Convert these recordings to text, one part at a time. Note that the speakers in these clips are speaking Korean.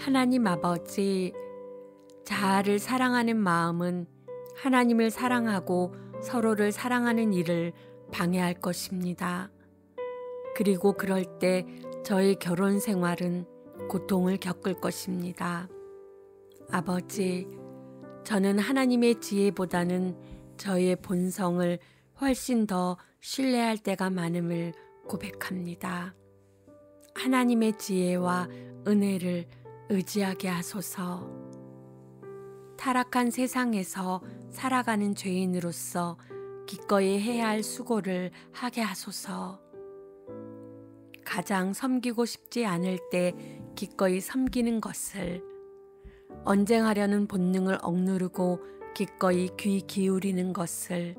하나님 아버지, 자아를 사랑하는 마음은 하나님을 사랑하고 서로를 사랑하는 일을 방해할 것입니다. 그리고 그럴 때 저의 결혼 생활은 고통을 겪을 것입니다. 아버지, 저는 하나님의 지혜보다는 저의 본성을 훨씬 더 신뢰할 때가 많음을 고백합니다. 하나님의 지혜와 은혜를 의지하게 하소서. 타락한 세상에서 살아가는 죄인으로서 기꺼이 해야 할 수고를 하게 하소서. 가장 섬기고 싶지 않을 때 기꺼이 섬기는 것을, 언쟁하려는 본능을 억누르고 기꺼이 귀 기울이는 것을,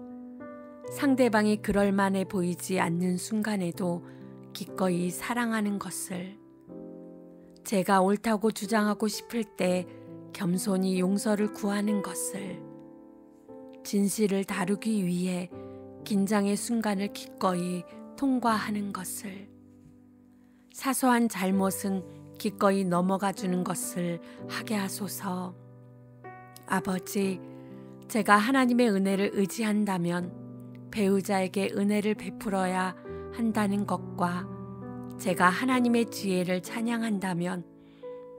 상대방이 그럴만해 보이지 않는 순간에도 기꺼이 사랑하는 것을, 제가 옳다고 주장하고 싶을 때 겸손히 용서를 구하는 것을, 진실을 다루기 위해 긴장의 순간을 기꺼이 통과하는 것을, 사소한 잘못은 기꺼이 넘어가 주는 것을 하게 하소서. 아버지, 제가 하나님의 은혜를 의지한다면 배우자에게 은혜를 베풀어야 한다는 것과, 제가 하나님의 지혜를 찬양한다면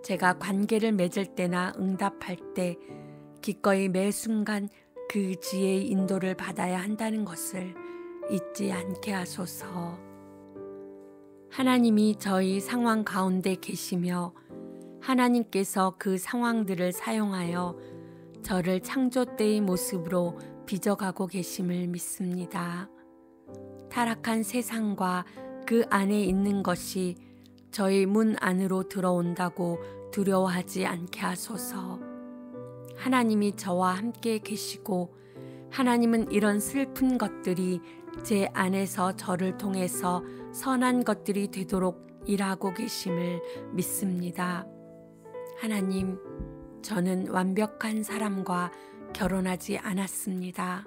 제가 관계를 맺을 때나 응답할 때 기꺼이 매 순간 그 지혜의 인도를 받아야 한다는 것을 잊지 않게 하소서. 하나님이 저희 상황 가운데 계시며 하나님께서 그 상황들을 사용하여 저를 창조 때의 모습으로 빚어가고 계심을 믿습니다. 타락한 세상과 그 안에 있는 것이 저희 문 안으로 들어온다고 두려워하지 않게 하소서. 하나님이 저와 함께 계시고 하나님은 이런 슬픈 것들이 제 안에서 저를 통해서 선한 것들이 되도록 일하고 계심을 믿습니다. 하나님, 저는 완벽한 사람과 결혼하지 않았습니다.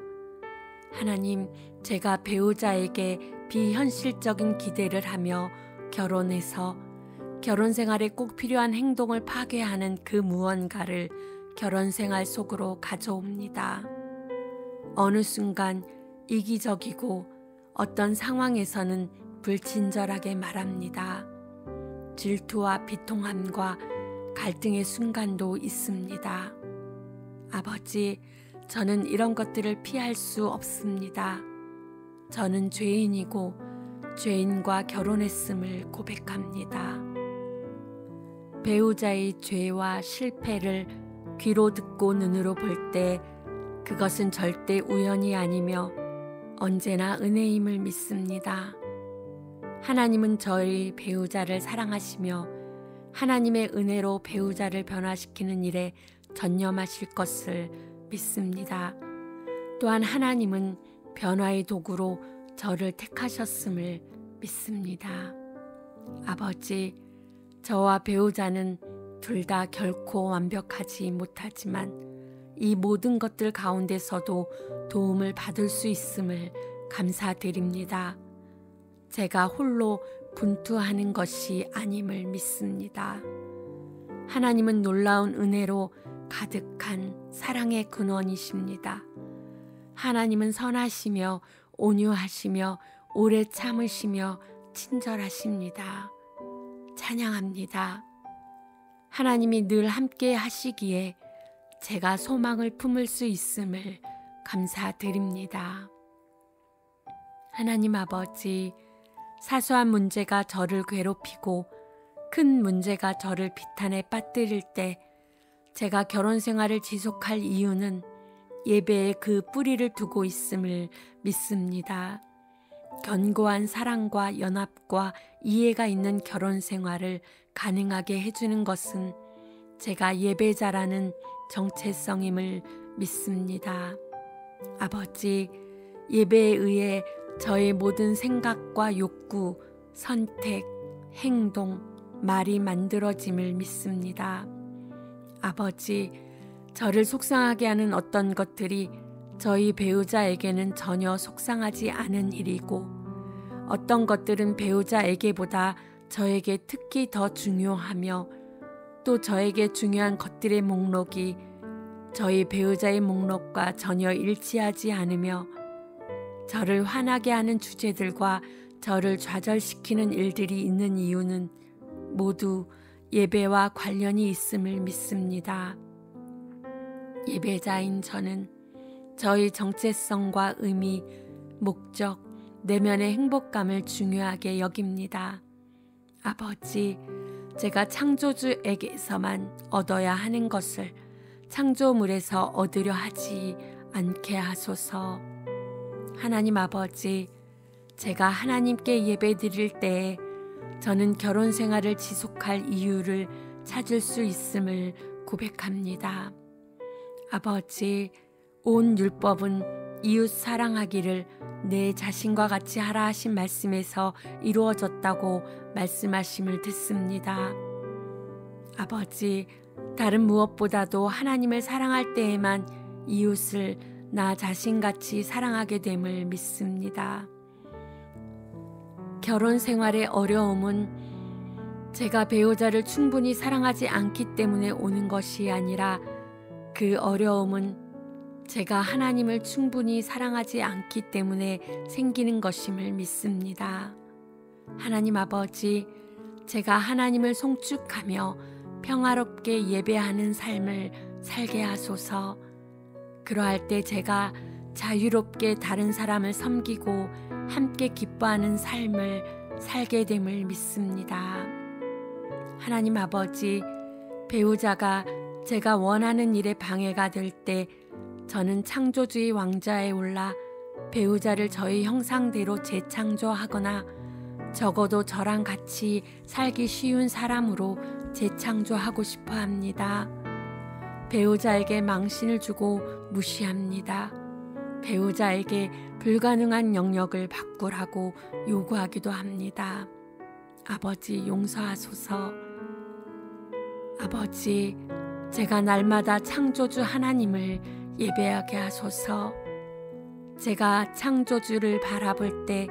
하나님, 제가 배우자에게 비현실적인 기대를 하며 결혼해서 결혼 생활에 꼭 필요한 행동을 파괴하는 그 무언가를 결혼 생활 속으로 가져옵니다. 어느 순간 이기적이고 어떤 상황에서는 불친절하게 말합니다. 질투와 비통함과 갈등의 순간도 있습니다. 아버지, 저는 이런 것들을 피할 수 없습니다. 저는 죄인이고 죄인과 결혼했음을 고백합니다. 배우자의 죄와 실패를 귀로 듣고 눈으로 볼 때 그것은 절대 우연이 아니며 언제나 은혜임을 믿습니다. 하나님은 저희 배우자를 사랑하시며 하나님의 은혜로 배우자를 변화시키는 일에 전념하실 것을 믿습니다. 또한 하나님은 변화의 도구로 저를 택하셨음을 믿습니다. 아버지, 저와 배우자는 둘 다 결코 완벽하지 못하지만 이 모든 것들 가운데서도 도움을 받을 수 있음을 감사드립니다. 제가 홀로 분투하는 것이 아님을 믿습니다. 하나님은 놀라운 은혜로 가득한 사랑의 근원이십니다. 하나님은 선하시며 온유하시며 오래 참으시며 친절하십니다. 찬양합니다. 하나님이 늘 함께 하시기에 제가 소망을 품을 수 있음을 감사드립니다. 하나님 아버지, 사소한 문제가 저를 괴롭히고 큰 문제가 저를 비탄에 빠뜨릴 때 제가 결혼 생활을 지속할 이유는 예배에 그 뿌리를 두고 있음을 믿습니다. 견고한 사랑과 연합과 이해가 있는 결혼 생활을 가능하게 해주는 것은 제가 예배자라는 정체성임을 믿습니다. 아버지, 예배에 의해 저의 모든 생각과 욕구, 선택, 행동, 말이 만들어짐을 믿습니다. 아버지, 저를 속상하게 하는 어떤 것들이 저희 배우자에게는 전혀 속상하지 않은 일이고 어떤 것들은 배우자에게보다 저에게 특히 더 중요하며 또 저에게 중요한 것들의 목록이 저희 배우자의 목록과 전혀 일치하지 않으며 저를 화나게 하는 주제들과 저를 좌절시키는 일들이 있는 이유는 모두 예배와 관련이 있음을 믿습니다. 예배자인 저는 저희 정체성과 의미, 목적, 내면의 행복감을 중요하게 여깁니다. 아버지, 제가 창조주에게서만 얻어야 하는 것을 창조물에서 얻으려 하지 않게 하소서. 하나님 아버지, 제가 하나님께 예배드릴 때에 저는 결혼 생활을 지속할 이유를 찾을 수 있음을 고백합니다. 아버지, 온 율법은 이웃 사랑하기를 내 자신과 같이 하라 하신 말씀에서 이루어졌다고 말씀하심을 듣습니다. 아버지, 다른 무엇보다도 하나님을 사랑할 때에만 이웃을 나 자신같이 사랑하게 됨을 믿습니다. 결혼 생활의 어려움은 제가 배우자를 충분히 사랑하지 않기 때문에 오는 것이 아니라 그 어려움은 제가 하나님을 충분히 사랑하지 않기 때문에 생기는 것임을 믿습니다. 하나님 아버지, 제가 하나님을 송축하며 평화롭게 예배하는 삶을 살게 하소서. 그러할 때 제가 자유롭게 다른 사람을 섬기고 함께 기뻐하는 삶을 살게 됨을 믿습니다. 하나님 아버지, 배우자가 제가 원하는 일에 방해가 될 때 저는 창조주의 왕좌에 올라 배우자를 저희 형상대로 재창조하거나 적어도 저랑 같이 살기 쉬운 사람으로 재창조하고 싶어 합니다. 배우자에게 망신을 주고 무시합니다. 배우자에게 불가능한 영역을 바꾸라고 요구하기도 합니다. 아버지, 용서하소서. 아버지, 제가 날마다 창조주 하나님을 예배하게 하소서. 제가 창조주를 바라볼 때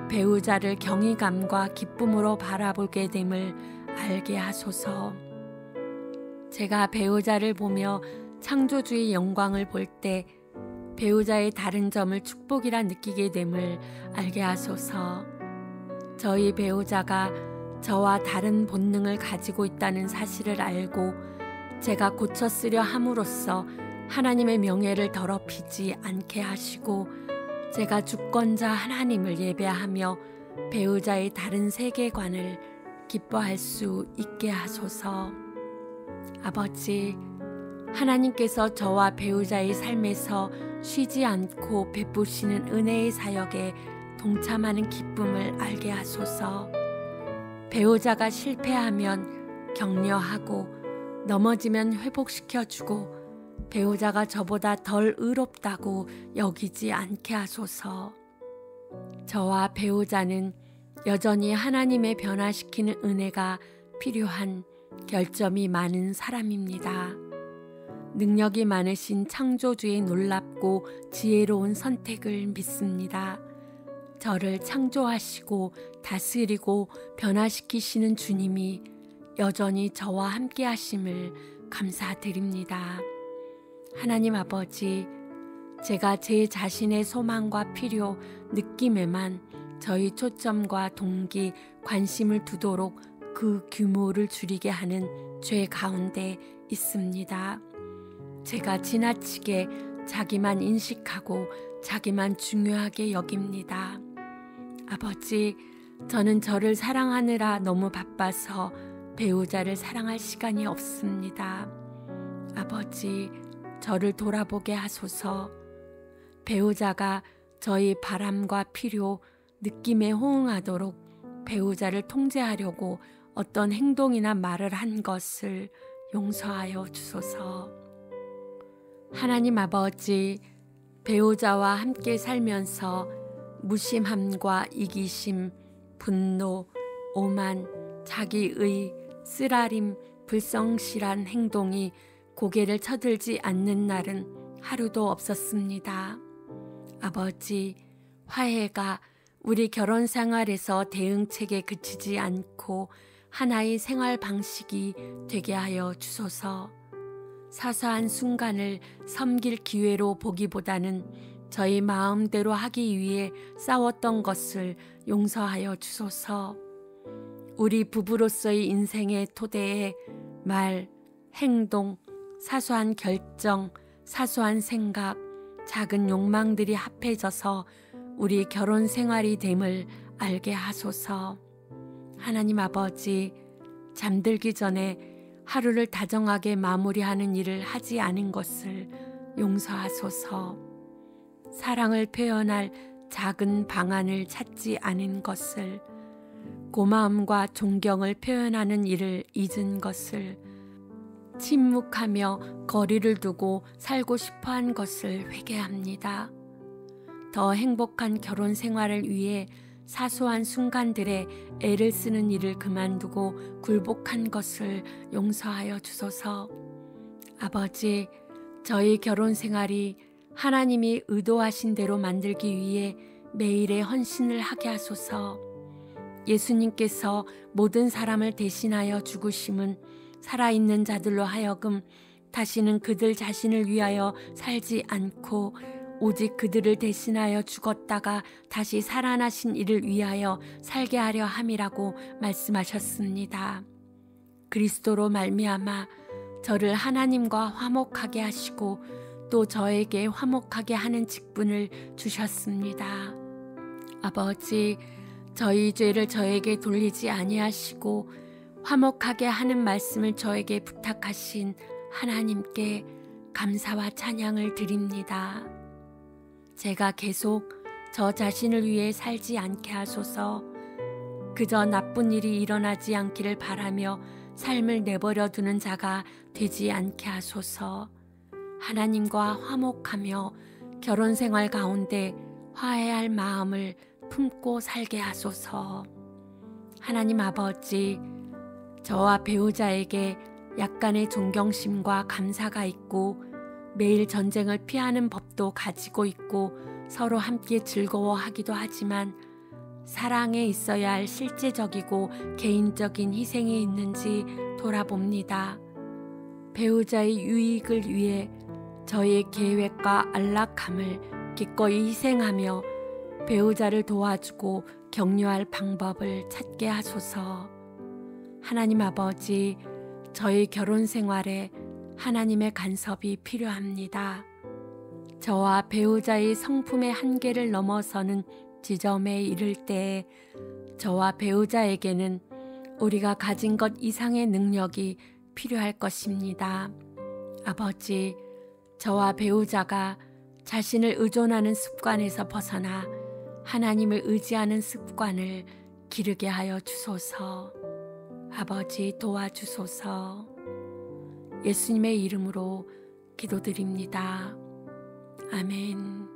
배우자를 경외감과 기쁨으로 바라보게 됨을 알게 하소서. 제가 배우자를 보며 창조주의 영광을 볼 때 배우자의 다른 점을 축복이라 느끼게 됨을 알게 하소서. 저희 배우자가 저와 다른 본능을 가지고 있다는 사실을 알고 제가 고쳐 쓰려 함으로써 하나님의 명예를 더럽히지 않게 하시고 제가 주권자 하나님을 예배하며 배우자의 다른 세계관을 기뻐할 수 있게 하소서. 아버지, 하나님께서 저와 배우자의 삶에서 쉬지 않고 베푸시는 은혜의 사역에 동참하는 기쁨을 알게 하소서. 배우자가 실패하면 격려하고 넘어지면 회복시켜주고 배우자가 저보다 덜 의롭다고 여기지 않게 하소서. 저와 배우자는 여전히 하나님의 변화시키는 은혜가 필요한 결점이 많은 사람입니다. 능력이 많으신 창조주의 놀랍고 지혜로운 선택을 믿습니다. 저를 창조하시고 다스리고 변화시키시는 주님이 여전히 저와 함께 하심을 감사드립니다. 하나님 아버지, 제가 제 자신의 소망과 필요, 느낌에만 저희 초점과 동기, 관심을 두도록 그 규모를 줄이게 하는 죄 가운데 있습니다. 제가 지나치게 자기만 인식하고 자기만 중요하게 여깁니다. 아버지, 저는 저를 사랑하느라 너무 바빠서 배우자를 사랑할 시간이 없습니다. 아버지, 저를 돌아보게 하소서. 배우자가 저희 바람과 필요, 느낌에 호응하도록 배우자를 통제하려고 어떤 행동이나 말을 한 것을 용서하여 주소서. 하나님 아버지, 배우자와 함께 살면서 무심함과 이기심, 분노, 오만, 자기의, 쓰라림, 불성실한 행동이 고개를 쳐들지 않는 날은 하루도 없었습니다. 아버지, 화해가 우리 결혼 생활에서 대응책에 그치지 않고 하나의 생활 방식이 되게 하여 주소서. 사소한 순간을 섬길 기회로 보기보다는 저희 마음대로 하기 위해 싸웠던 것을 용서하여 주소서. 우리 부부로서의 인생의 토대에 말, 행동, 사소한 결정, 사소한 생각, 작은 욕망들이 합해져서 우리 결혼 생활이 됨을 알게 하소서. 하나님 아버지, 잠들기 전에 하루를 다정하게 마무리하는 일을 하지 않은 것을 용서하소서. 사랑을 표현할 작은 방안을 찾지 않은 것을, 고마움과 존경을 표현하는 일을 잊은 것을, 침묵하며 거리를 두고 살고 싶어한 것을 회개합니다. 더 행복한 결혼 생활을 위해 사소한 순간들에 애를 쓰는 일을 그만두고 굴복한 것을 용서하여 주소서. 아버지, 저희 결혼 생활이 하나님이 의도하신 대로 만들기 위해 매일의 헌신을 하게 하소서. 예수님께서 모든 사람을 대신하여 죽으심은 살아있는 자들로 하여금 다시는 그들 자신을 위하여 살지 않고 오직 그들을 대신하여 죽었다가 다시 살아나신 이를 위하여 살게 하려 함이라고 말씀하셨습니다. 그리스도로 말미암아 저를 하나님과 화목하게 하시고 또 저에게 화목하게 하는 직분을 주셨습니다. 아버지, 저희 죄를 저에게 돌리지 아니하시고 화목하게 하는 말씀을 저에게 부탁하신 하나님께 감사와 찬양을 드립니다. 제가 계속 저 자신을 위해 살지 않게 하소서. 그저 나쁜 일이 일어나지 않기를 바라며 삶을 내버려 두는 자가 되지 않게 하소서. 하나님과 화목하며 결혼 생활 가운데 화해할 마음을 품고 살게 하소서. 하나님 아버지, 저와 배우자에게 약간의 존경심과 감사가 있고 매일 전쟁을 피하는 법도 가지고 있고 서로 함께 즐거워하기도 하지만 사랑에 있어야 할 실제적이고 개인적인 희생이 있는지 돌아봅니다. 배우자의 유익을 위해 저의 계획과 안락함을 기꺼이 희생하며 배우자를 도와주고 격려할 방법을 찾게 하소서. 하나님 아버지, 저의 결혼 생활에 하나님의 간섭이 필요합니다. 저와 배우자의 성품의 한계를 넘어서는 지점에 이를 때에 저와 배우자에게는 우리가 가진 것 이상의 능력이 필요할 것입니다. 아버지, 저와 배우자가 자신을 의존하는 습관에서 벗어나 하나님을 의지하는 습관을 기르게 하여 주소서. 아버지, 도와주소서. 예수님의 이름으로 기도드립니다. 아멘.